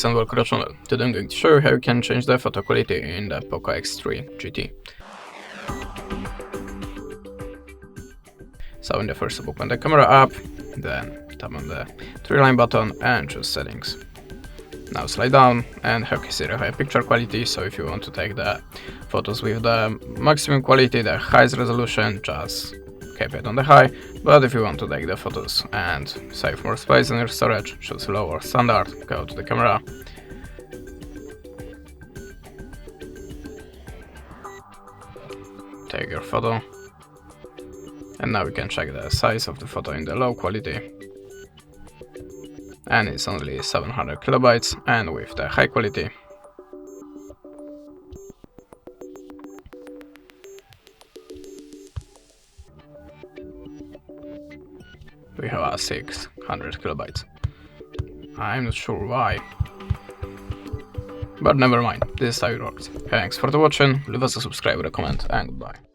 guys, and welcome to the channel. Today I'm going to show you how you can change the photo quality in the POCO X3 GT. So in the first step, open the camera app, then tap on the three-line button and choose settings. Now slide down, and here you can see the high picture quality. So if you want to take the photos with the maximum quality, the highest resolution, just keep it on the high. But if you want to take the photos and save more space in your storage, choose low or standard, go to the camera. Take your photo. And now we can check the size of the photo in the low quality. And it's only 700 kilobytes, and with the high quality we have a 600 kilobytes. I'm not sure why, but never mind, this is how it works. Thanks for watching, leave us a subscribe, a comment, and goodbye.